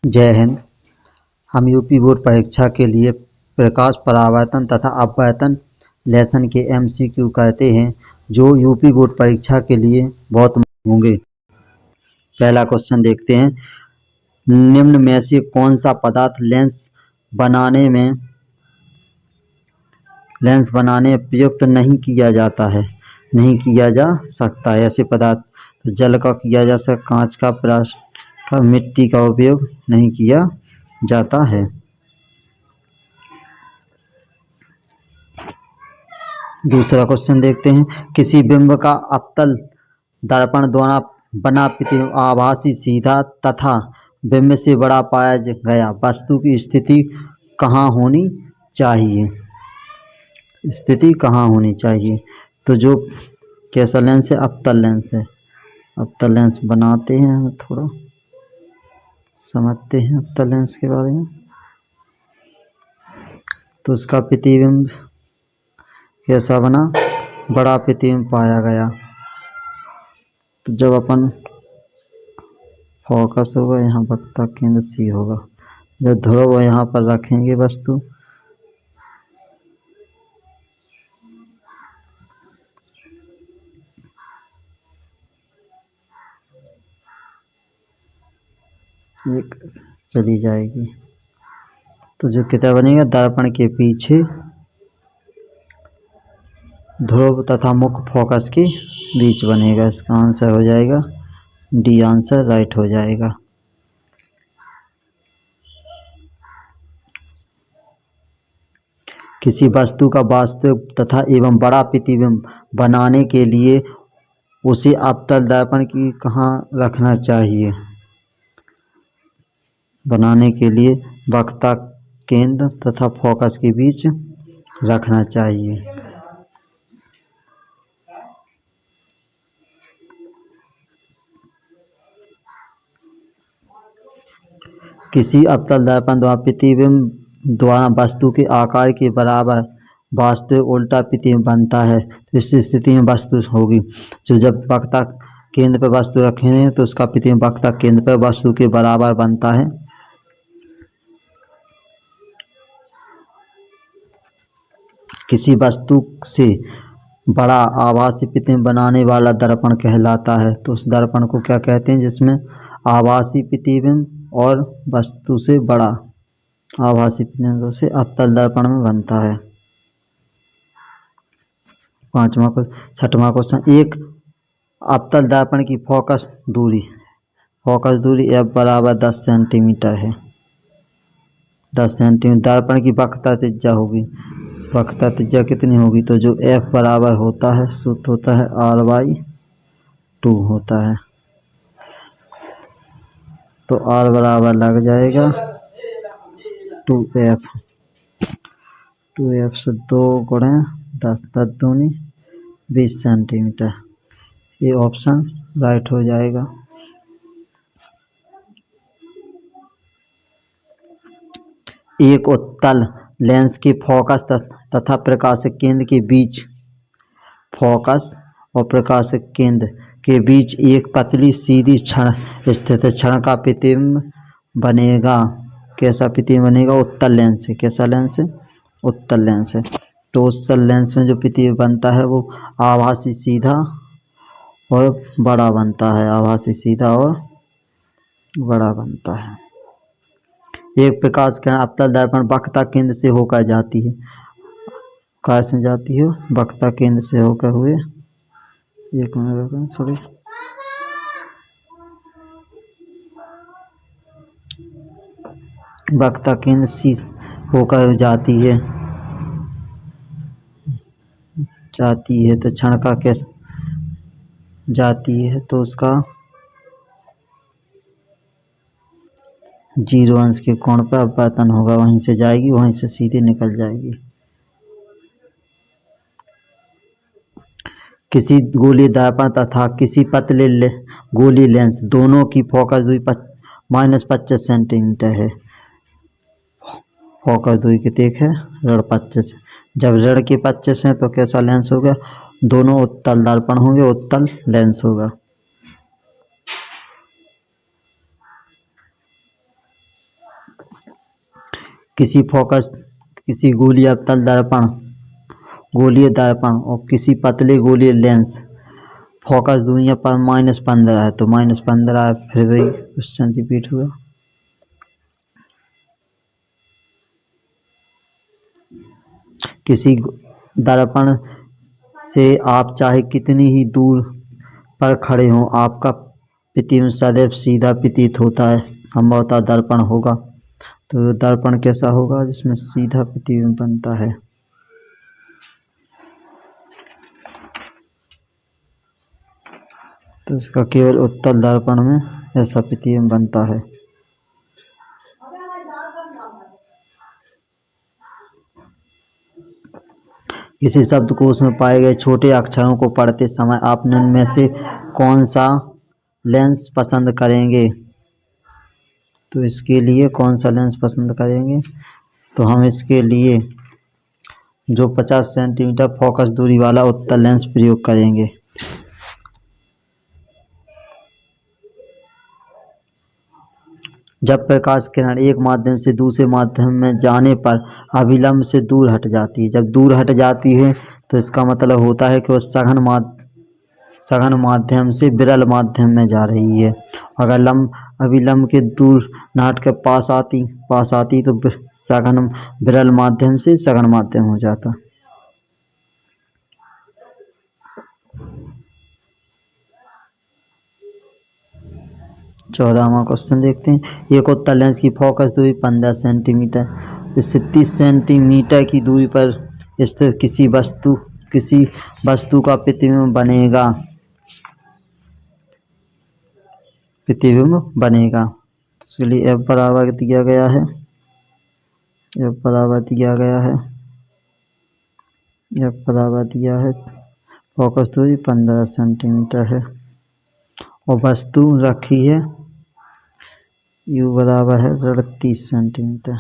जय हिंद। हम UP board परीक्षा के लिए प्रकाश परावर्तन तथा अपवर्तन लेसन के एमसीक्यू करते हैं जो यूपी बोर्ड परीक्षा के लिए बहुत होंगे। पहला क्वेश्चन देखते हैं, निम्न में से कौन सा पदार्थ लेंस बनाने प्रयुक्त नहीं किया जाता है, नहीं किया जा सकता है। ऐसे पदार्थ तो जल का किया जा सकता, कांच का, प्लास्टिक का, मिट्टी का उपयोग नहीं किया जाता है। दूसरा क्वेश्चन देखते हैं, किसी बिंब का अवतल दर्पण द्वारा बना प्रतिबिंब आभासी सीधा तथा बिंब से बड़ा पाया गया वस्तु की स्थिति कहाँ होनी चाहिए? स्थिति कहाँ होनी चाहिए? तो जो कैसा लेंस है? अवतल लेंस है। अवतल लेंस बनाते हैं, हम थोड़ा समझते हैं अवतल लेंस के बारे में। तो उसका प्रतिबिंब कैसा बना? बड़ा प्रतिबिंब पाया गया। तो जब अपन फोकस होगा यहाँ वक्ता केंद्र सी होगा, जब ध्रुव यहाँ पर रखेंगे वस्तु, एक चली जाएगी। तो जो कितना बनेगा? दर्पण के पीछे ध्रुव तथा मुख्य फोकस के बीच बनेगा। इसका आंसर हो जाएगा डी, आंसर राइट हो जाएगा। किसी वस्तु का वास्तविक तथा एवं बड़ा प्रतिबिंब बनाने के लिए उसे अवतल दर्पण की कहाँ रखना चाहिए? बनाने के लिए वक्ता केंद्र तथा फोकस के बीच रखना चाहिए। किसी अवतल दर्पण द्वारा प्रतिबिंब द्वारा वस्तु के आकार के बराबर वास्तविक उल्टा प्रतिबिंब बनता है। तो इस स्थिति में वस्तु होगी जो जब वक्ता केंद्र पर वस्तु रखेंगे तो उसका प्रतिबिंब वक्ता केंद्र पर वस्तु के बराबर बनता है। किसी वस्तु से बड़ा आभासी प्रतिबिंब बनाने वाला दर्पण कहलाता है। तो उस दर्पण को क्या कहते हैं? जिसमें आभासी प्रतिबिंब और वस्तु से बड़ा आभासी प्रतिबिंब से अवतल दर्पण में बनता है। छठवां क्वेश्चन, एक अवतल दर्पण की फोकस दूरी एफ बराबर 10 सेंटीमीटर है। 10 सेंटीमीटर। दर्पण की वक्रता त्रिज्या होगी, वक्रता त्रिज्या कितनी होगी? तो जो एफ बराबर होता है सूत्र होता है R/2 होता है। तो R बराबर लग जाएगा 2F। 2F से 2 गुणे 10, 10 दूनी 20 सेंटीमीटर। ये ऑप्शन राइट हो जाएगा। एक उत्तल लेंस के फोकस तथा प्रकाशक केंद्र के बीच, फोकस और प्रकाशक केंद्र के बीच एक पतली सीधी छड़ स्थित है। छड़ का प्रतिबिंब बनेगा, कैसा प्रतिबिंब बनेगा? उत्तल लेंस है। कैसा लेंस है? उत्तल लेंस है। तो उत्तल लेंस में जो प्रतिबिंब बनता है वो आभासी सीधा और बड़ा बनता है। आभासी सीधा और बड़ा बनता है। एक प्रकाश किरण अवतल दर्पण वक्ता केंद्र से होकर जाती है। कैसे जाती है? वक्ता केंद्र से होकर हुए, एक मिनट सॉरी, वक्ता केंद्र सी होकर जाती है तो क्षण का कैसे जाती है? तो उसका 0 अंश के कोण पर अपवर्तन होगा, वहीं से जाएगी, वहीं से सीधे निकल जाएगी। किसी गोलीय दर्पण तथा किसी पतले गोलीय लेंस दोनों की फोकस दूरी -25 सेंटीमीटर है। फोकस दूरी कितनी है? ऋण 25। जब ऋण के 25 है तो कैसा लेंस होगा? दोनों उत्तल दर्पण होंगे, उत्तल लेंस होगा। किसी फोकस किसी गोलीय अवतल दर्पण गोलीय दर्पण और किसी पतले गोलीय लेंस फोकस दूरियां पर -15 है, तो -15 फिर वही क्वेश्चन रिपीट हुआ। किसी दर्पण से आप चाहे कितनी ही दूर पर खड़े हों, आपका प्रतिबिंब सदैव सीधा प्रतीत होता है। संभवतः दर्पण होगा, तो दर्पण कैसा होगा जिसमें सीधा प्रतिबिंब बनता है। तो इसका केवल उत्तल दर्पण में ऐसा प्रतिबिंब बनता है। किसी शब्दकोश में पाए गए छोटे अक्षरों को पढ़ते समय आप निम्न में से कौन सा लेंस पसंद करेंगे। तो इसके लिए कौन सा लेंस पसंद करेंगे, तो हम इसके लिए जो 50 सेंटीमीटर फोकस दूरी वाला उत्तल लेंस प्रयोग करेंगे। जब प्रकाश किरण एक माध्यम से दूसरे माध्यम में जाने पर अभिलंब से दूर हट जाती है। जब दूर हट जाती है तो इसका मतलब होता है कि वो सघन माध्यम से विरल माध्यम में जा रही है। अगर अभिलंब के दूर नाट के पास आती तो सघन विरल माध्यम से सघन माध्यम हो जाता। चौदहवां क्वेश्चन देखते हैं। एक उत्तल लेंस की फोकस दूरी 15 सेंटीमीटर इससे 30 सेंटीमीटर की दूरी पर स्थित किसी वस्तु का प्रतिबिंब बनेगा। इसके लिए F बराबर दिया गया है। F बराबर दिया है फोकस दूरी 15 सेंटीमीटर है और वस्तु रखी है U बराबर है 30 सेंटीमीटर।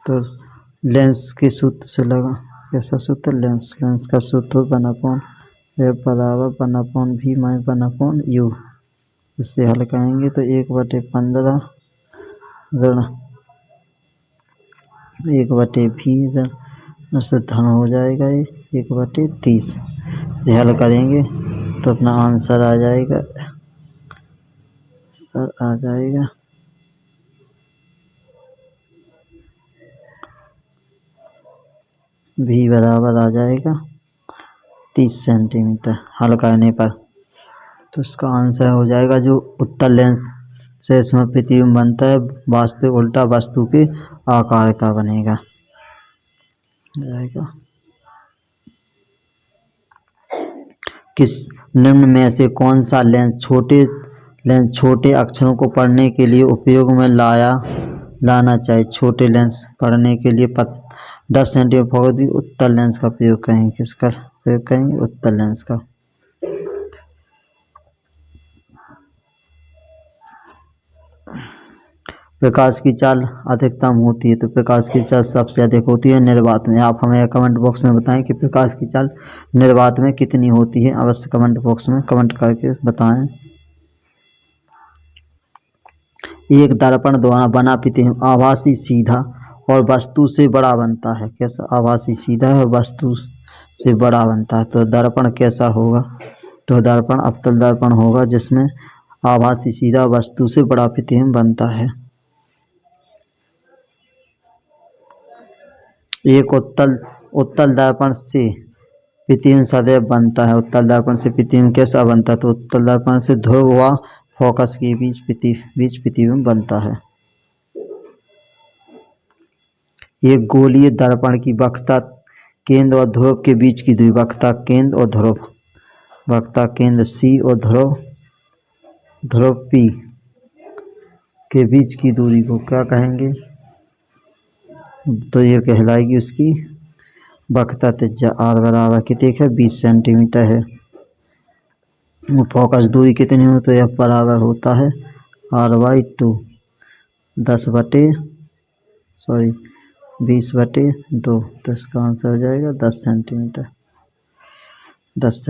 तो लेंस के सूत्र से लगा कैसा सूत्र, लेंस का सूत्र 1/F बराबर 1/V - 1/U। इससे हल करेंगे तो 1/15 ऋण 1/V से धन हो जाएगा, ये 1/30 से हल करेंगे तो अपना आंसर आ जाएगा V बराबर आ जाएगा 30 सेंटीमीटर हल करने पर। तो इसका आंसर हो जाएगा जो उत्तल लेंस से इसमें प्रतिबिंब बनता है वास्तविक उल्टा वस्तु के आकार का बनेगा जाएगा। किस निम्न में से कौन सा लेंस छोटे अक्षरों को पढ़ने के लिए उपयोग में लाना चाहिए। छोटे लेंस पढ़ने के लिए 10 सेंटीमीटर फोकस उत्तल लेंस का प्रयोग करेंगे। किसका प्रयोग करेंगे, उत्तल लेंस का। प्रकाश की चाल अधिकतम होती है, तो प्रकाश की चाल सबसे अधिक होती है निर्वात में। आप हमें कमेंट बॉक्स में बताएं कि प्रकाश की चाल निर्वात में कितनी होती है। अवश्य कमेंट बॉक्स में कमेंट करके बताएं। एक दर्पण द्वारा बना प्रतिबिंब आभासी सीधा और वस्तु से बड़ा बनता है। कैसा, आभासी सीधा है और वस्तु से बड़ा बनता है। तो दर्पण कैसा होगा, तो दर्पण अवतल दर्पण होगा जिसमें आभासी सीधा वस्तु से बड़ा प्रतिबिंब बनता है। एक उत्तल दर्पण से प्रतिबिंब सदैव बनता है। उत्तल दर्पण से प्रतिबिंब कैसा बनता है, तो उत्तल दर्पण से ध्रुव व फोकस के बीच प्रतिबिंब बनता है। एक गोलीय दर्पण की वक्रता केंद्र और ध्रुव के बीच की दूरी, वक्रता केंद्र C और ध्रुव P के बीच की दूरी को क्या कहेंगे, तो ये कहलाएगी उसकी वक्रता त्रिज्या। R बराबर कितने है, 20 सेंटीमीटर है। फोकस दूरी कितनी हो, तो F बराबर होता है R/2 20/2। तो इसका आंसर हो जाएगा 10 सेंटीमीटर। 20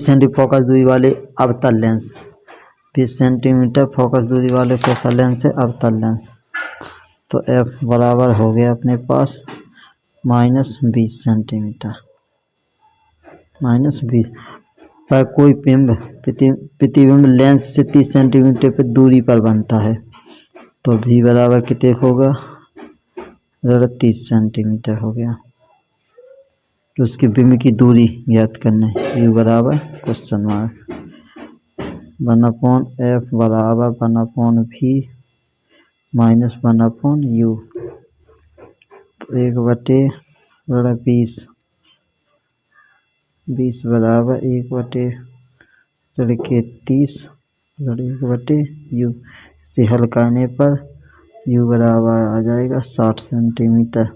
सेंटीमीटर फोकस दूरी वाले अवतल लेंस 20 सेंटीमीटर फोकस दूरी वाले कैसा लेंस है? अवतल लेंस। तो एफ बराबर हो गया अपने पास -20 सेंटीमीटर। -20 पर कोई प्रतिबिंब लेंस से 30 सेंटीमीटर पर दूरी पर बनता है, तो भी बराबर कितने होगा? 30 सेंटीमीटर हो गया। तो उसके बिंब की दूरी ज्ञात करना है। यू बराबर क्वेश्चन मार्क 1/f बराबर 1/v माइनस 1/u। तो 1/20 20 बराबर 1/30 1/u। इसे हल करने पर u बराबर आ जाएगा 60 सेंटीमीटर।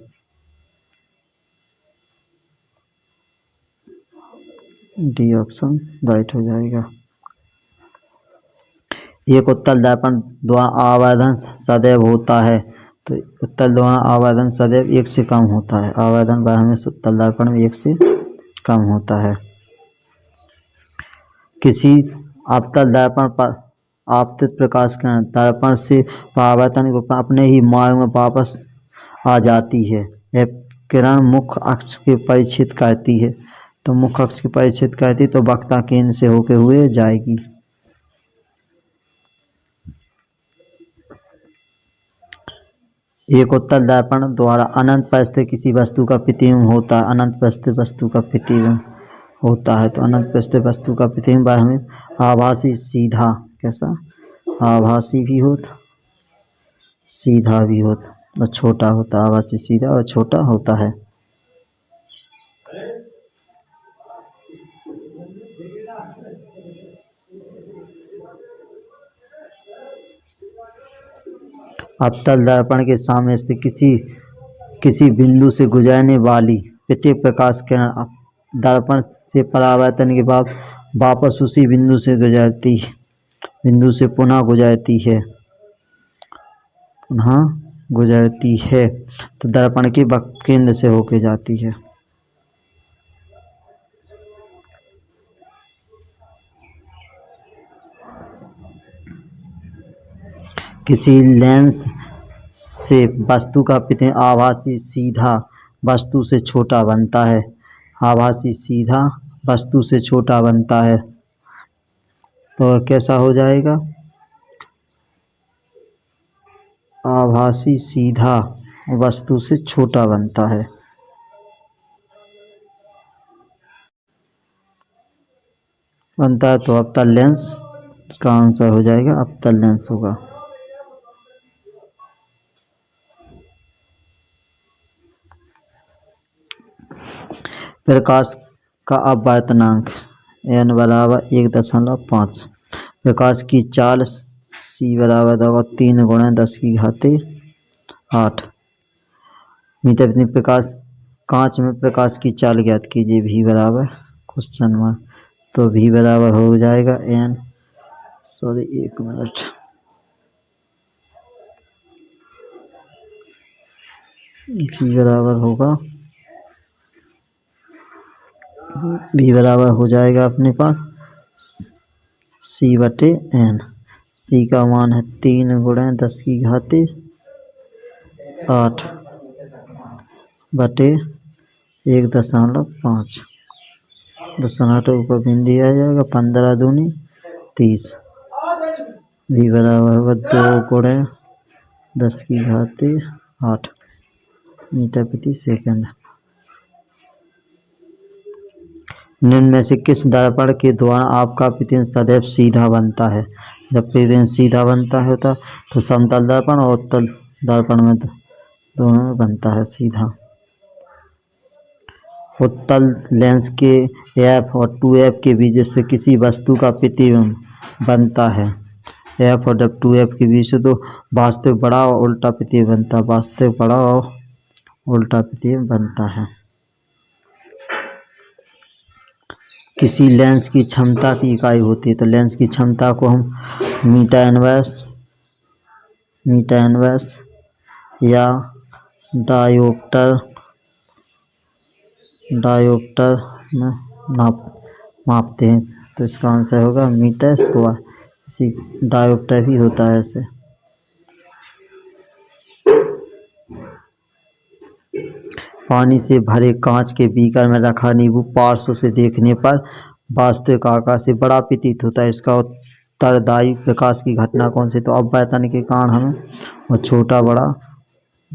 डी ऑप्शन राइट हो जाएगा। एक उत्तल दर्पण द्वारा आवर्धन सदैव होता है, तो उत्तल द्वारा आवर्धन सदैव 1 से कम होता है। आवर्धन वह हमेशा उत्तल दर्पण में 1 से कम होता है। किसी अवतल दर्पण पर आपतित प्रकाश किरण दर्पण से परावर्तन को अपने ही मार्ग में वापस आ जाती है। यह किरण मुख्य अक्ष के परिच्छेद करती है, तो मुख्य अक्ष के परिच्छेद करती तो वक्ता केंद्र से होके हुए जाएगी। एक उत्तल दर्पण द्वारा अनंत पर स्थित किसी वस्तु का प्रतिबिंब होता है। अनंत पर स्थित वस्तु का प्रतिबिंब होता है, तो अनंत पर स्थित वस्तु का प्रतिबिंब हमें आभासी सीधा कैसा? आभासी भी होता, सीधा भी होता और छोटा होता। आभासी सीधा और छोटा होता है। अवतल दर्पण के सामने स्थित किसी बिंदु से गुजरने वाली प्रत्येक प्रकाश किरण दर्पण से परावर्तन के बाद वापस उसी बिंदु से पुनः गुजरती है, तो दर्पण के केंद्र से होके जाती है। किसी लेंस से वस्तु का प्रतिबिंब आभासी सीधा वस्तु से छोटा बनता है। आभासी सीधा वस्तु से छोटा बनता है, तो कैसा हो जाएगा? आभासी सीधा वस्तु से छोटा बनता है। तो अवतल लेंस, इसका आंसर हो जाएगा अवतल लेंस होगा। प्रकाश का अपवर्तनांक n बराबर 1.5। प्रकाश की चाल c बराबर होगा 3 × 10⁸ मीटर प्रति प्रकाश। कांच में प्रकाश की चाल ज्ञात कीजिए। v बराबर क्वेश्चन मार्क, तो v बराबर हो जाएगा एक मिनट, v बराबर होगा v बराबर हो जाएगा अपने पास c/n। c का मान है 3 × 10⁸ बटे 1.5 दशमलव ऊपर बिंदी आ जाएगा 15 दूनी 30। v बराबर होगा 2 × 10⁸ मीटर प्रति सेकंड। निम्न में से किस दर्पण के द्वारा आपका प्रतिबिंब सदैव सीधा बनता है? जब प्रतिबिंब सीधा बनता है तो समतल दर्पण और उत्तल दर्पण में दोनों में बनता है सीधा। उत्तल लेंस के f और 2f के बीच से किसी वस्तु का प्रतिबिंब बनता है। f और 2f के बीच से तो वास्तविक बड़ा और उल्टा प्रतिबिंब बनता है। वास्तविक बड़ा और उल्टा प्रतिबिंब बनता है। किसी लेंस की क्षमता की इकाई होती है, तो लेंस की क्षमता को हम मीटर इनवर्स या डायोप्टर में मापते हैं, तो इसका आंसर होगा मीटर स्क्वायर। इसी डायोप्टर भी होता है ऐसे। पानी से भरे कांच के बीकर में रखा नींबू पार्श्व से देखने पर वास्तविक आकार से बड़ा प्रतीत होता है। इसका उत्तरदायी विकास की घटना कौन सी? तो अवैतनिक के कारण हमें और छोटा बड़ा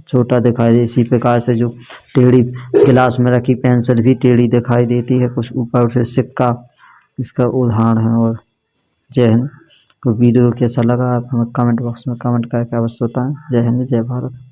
छोटा दिखाई दे। इसी प्रकार से जो टेढ़ी गिलास में रखी पेंसिल भी टेढ़ी दिखाई देती है, कुछ ऊपर से सिक्का इसका उदाहरण है। और जय हिंद। तो वीडियो कैसा लगा आप हमें कमेंट बॉक्स में कमेंट करके अवश्य बताएं। जय हिंद, जय भारत।